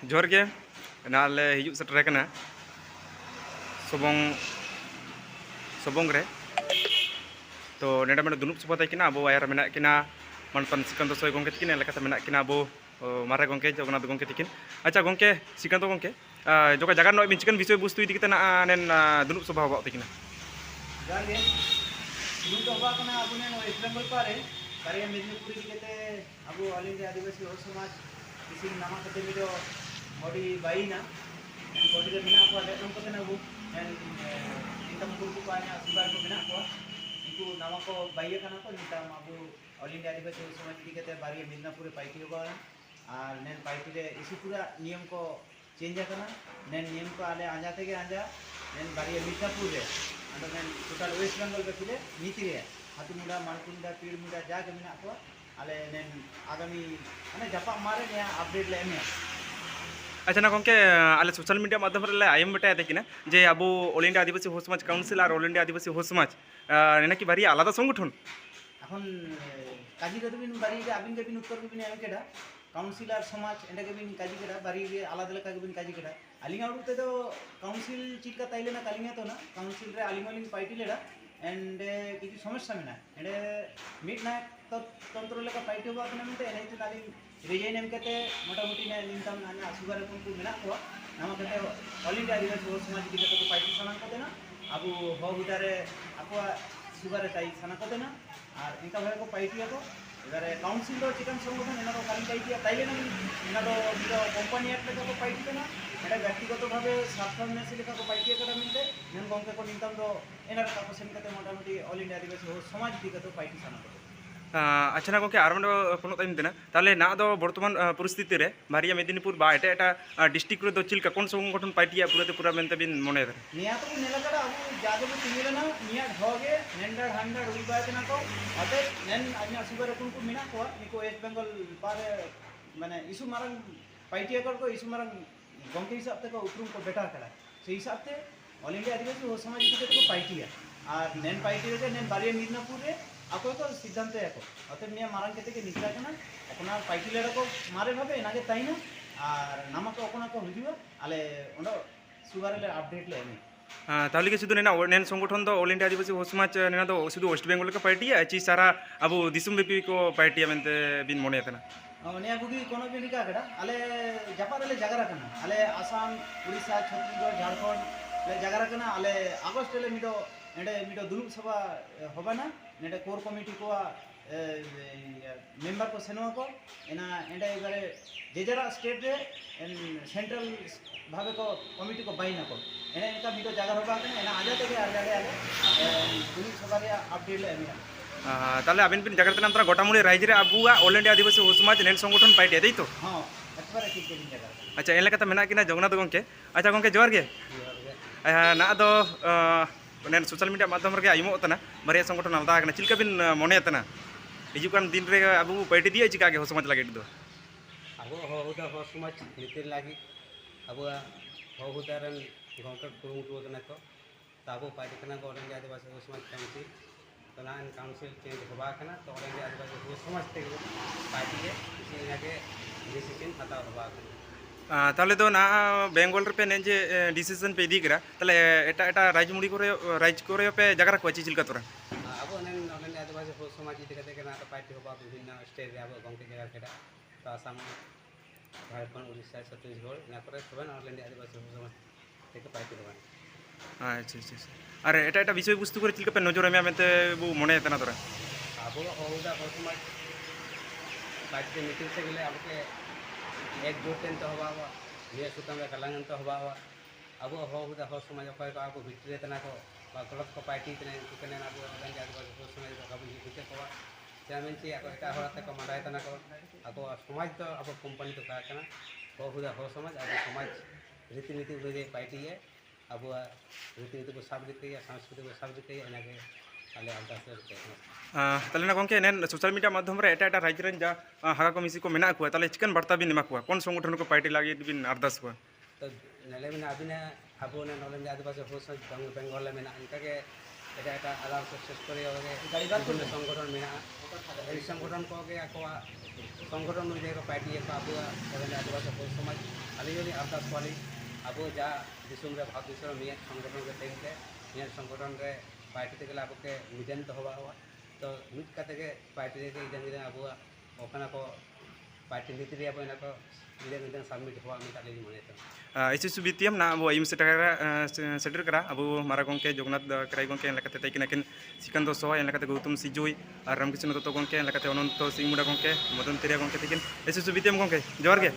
जोहर गे नाले हिजुग सेटर कना सबोंग सबोंग रे तो नेडा मेडा दुनुब सभा तकिना अब वायर मेना किना मनपन सिकंद सोय गंके तकिन लेकाते मेना किना अब मारे गंके जगन्नाथ गंके तकिन अच्छा गंके सिकंद गंके जोका जगह नो बिन चिकन विषय वस्तु इदी कितना नेन दुनुब सभा बाव तकिना जागे दुनुब सभा कना अब ने वेस्ट बेंगल पारे कार्य मेदिनीपुर इदी केते अब ऑल इंडिया आदिवासी होल समाज किसी नामा कते मिलो बॉडी बाईना बॉडी रे मेना को लेटम कते ना अब एन इनकम को पाने असबार को मेना को इनको नामा को बाईया कना को निताम अब ऑल इंडिया आदिवासी होल समाज इदी केते बारी मेदिनीपुर पाइटी होगा और नेन पाइटी रे इसी पूरा नियम को चेंज करना नेन नियम को आले आजा थे आजा नेन बारी मिदनापुर रे अंदर नेन टोटल वेस्ट बेंगल बेखिले नीति रे हाथुमुड़ा मानकुंडा पीड़मुड़ा जाके मेना को आले नेन आगामी माने जपा मारे ने अपडेट ले एमे अच्छा ना गंके आले सोशल मीडिया माध्यम रे आयम बेटा देखिना जे अब ऑल इंडिया आदिवासी होल समाज काउंसिल और ऑल इंडिया आदिवासी होल समाज नेना की बारी आलादा संगठन এখন কাজী কতবিন বাড়ি আবিন কেবিন উত্তর কেবিন আমি কেডা কাউন্সিলর সমাজ এন্ডা কেবিন কাজী কেডা বাড়ি আলাদা লেখা কেবিন কাজী কেডা আলিঙ্গা উঠতে তো কাউন্সিল চিটকা তাইলে না কালিঙ্গা তো না কাউন্সিল রে আলিঙ্গলিং পাইটি লেডা এন্ড কিছু সমস্যা মেনা এন্ড মিট না তো তন্ত্র লেখা পাইটি হবা কেন মিতে এনে তো নালিং রিজাইন এম কেতে মোটামুটি না নিমতাম না সুগার কোনকু মেনা কো নামা কেতে অল ইন্ডিয়া আদিবাসী হোল সমাজ দিকে তো পাইটি সানান কতে না আবু হগুদারে আপা সুগারে তাই সানা কতে না আর ইনকা ভাবে কো পাইটিয়া তো এবারে কাউন্সিল র চিকেন সংগঠন এনা তো কালি পাইটিয়া তাইলে না এনা তো বিরো কোম্পানি একটা তো পাইটিতে না এটা ব্যক্তিগতভাবে স্বার্থ মেসে লেখা কো পাইটিয়া করা মিলতে নেন গংকে কো নিতাম তো এনার কাকো সেনকাতে মোটামুটি অল ইন্ডিয়া আদিবাসী হোল সমাজ দিকে তো পাইটি সানা কতে अच्छा ना गंके आरो कोनो टाइम देना ताले ना दो वर्तमान परिस्थिति रे बारिया मेदिनीपुर बा एटा एटा डिस्ट्रिक्ट रे दो चिलका कोन संगठन पार्टिया पूरा मेनते बिन मने रे निया तो नेलाकड़ा अब जागे तिमिले ना निया ढोगे नेंडर हंडर उइबाते ना को अते नेन आन्या सुगर कोनकु मिना को निको वेस्ट बेंगल पारे माने इशु मारंग पार्टिया को इशु मारंग गंके हिसाब ते को उपरुम को बेटार करा से हिसाब ते ऑल इंडिया आदिवासी होल समाज दिके को पार्टिया और नेन पार्टी रे नेन बारिया मिदनापुर रे आपको तो सिद्धांत है अतएव निया मारंग केते के निकला कना अपना पाइटी लेडा को मारे भाबे एनागे ताइना और नामा को अपना को हुजिबा आले ओंडो सुगार ले अपडेट ले एमे ताहले के सुदु नेना नेन संगठन दो ऑल इंडिया आदिवासी होल समाज नेना दो सुदु वेस्ट बेंगल का पार्टी है ची सारा अब दिसुम बेपी को पार्टी मेनते बिन मने तना निया बुगी कोनो भी निका कड़ा आले जापान ले जगरा कना आले आसाम उड़ीसा छत्तीसगढ़ झारखंड ले जगरा कना आले अगस्त ले मिडो एंडे मिडो दुनुब सभा होबाना नेडे कोर कमिटी को मेंबर को सेनवा को एना एंडे इबारे जेजरा स्टेट रे एन सेंट्रल भावे को कमिटी को बाइना को एना इनका मिडो जगह होबा एना आजा तक आले दुनुब सभा रे अपडेट ले एमिया ताले आबिन बिन जगरते नाम तरा गोटामुड़ी राइज रे अबुआ ऑल इंडिया आदिवासी होल समाज नेन संगठन पार्टी देई तो हां एकबारे ठीक के जगह अच्छा एन लेकाते मेना किना जगन्नाथ गंके अच्छा गंके जोहार गे ना दो नेन सोशल मीडिया माध्यम रे आइमो तना बारिया संगठन आलदा कना चिलका बिन मने तना हिजुकान दिन रे अबु पार्टी दिए चिका के होल समाज लागे दो अब होदा होल समाज नीति लागी अब होदारन गंकर कुरुमुटु कना को ताबो पार्टी कना ऑल इंडिया आदिवासी होल समाज काउंसिल तनान काउंसिल चेंज होबा कना तो ऑल इंडिया आदिवासी होल समाज ते पार्टी के इसी लागे डिसीजन हता होबा ताहले दो ना बेंगल रे पे ने जे डिसीजन पे इदी करा ताहले एटा एटा राजमुड़ी करे पे जगरा को चिलका तोरा अब नेन ऑल इंडिया आदिवासी होल समाज इदी कते कना तो पार्टी होबा विभिन्न स्टेट रे अब गंके जगह केटा तो आसाम झारखंड उड़ीसा छत्तीसगढ़ ना करे तबन ऑल इंडिया आदिवासी होल समाज ते पार्टी होबा अच्छा अच्छा अरे एटा एटा विषय वस्तु करे चिलका पे नजर में मेते बु मने तना तोरा अब होदा होल समाज पार्टी मीटिंग से गेले अब के एकजुट तो हवा ये सुतम कलांगन तो हवा अब होदा हो समाज को अब भितरे तना को क्लब को पार्टी तने कने अब गंजा को समाज को अब भितरे को जामेन ची ako eta horate ko mandai तना को ako समाज तो अब कंपनी तो का kana होदा हो समाज अब समाज रीति नीति अनुसार पार्टी है अब रीति नीति को सब दिखे या संस्कृति को सब दिखे एनागे आले अरदास करते ताले ना गंके नेन सोशल मीडिया माध्यम रे एटा एटा राज्य रेन जा हागा को मिसी को मेना को ताले चिकन बर्ता बिन एमा को कोन संगठन को पार्टी लागे बिन अरदास को तो नले में अबिना अबो ने नले में आदिवासी होल बेंगल में मेना इनका के এটা একটা আলাদা सक्सेस করে গাড়িবার কোন সংগঠন মেনা এই সংগঠন কোকে আকো সংগঠন অনুযায়ী পার্টি এক আবু আদিবাসী সমাজ ᱟᱹᱞᱤᱧ ᱦᱚᱸᱞᱤᱧ ᱟᱨᱫᱟᱥ ᱠᱚᱣᱟᱞᱤᱧ ᱟᱵᱚ ᱡᱟ ᱫᱤᱥᱚᱢ ᱨᱮ ᱵᱷᱟᱨᱚᱛ ᱫᱤᱥᱚᱢ ᱨᱮ ᱢᱤᱫ ᱥᱚᱝᱜᱚঠᱚᱱ ᱨᱮ ᱛᱮᱜᱮ ᱢᱤᱫ ᱥᱚᱝᱜᱚঠᱚᱱ ᱨᱮ ᱯᱟর্টি থেকে আবকে মিদেন তো হওয়া হওয়া তো মিট কাতে পার্টি থেকে ইদান ইদান আবুয়া ওখানে কো পার্টি নীতি রে আবো এনাকো ইদান ইদান সাবমিট হওয়া আমি তালে মনে তো ICC BTM na abo ayum setter kara abu mara gongke Jognath Krai gongke yang lekate taikin akin Sikando Soha yang lekate Gautam Sijui Ramkisno Toto gongke yang lekate Ononto Singmuda gongke Modon Tiria gongke taikin ICC BTM gongke Johar ge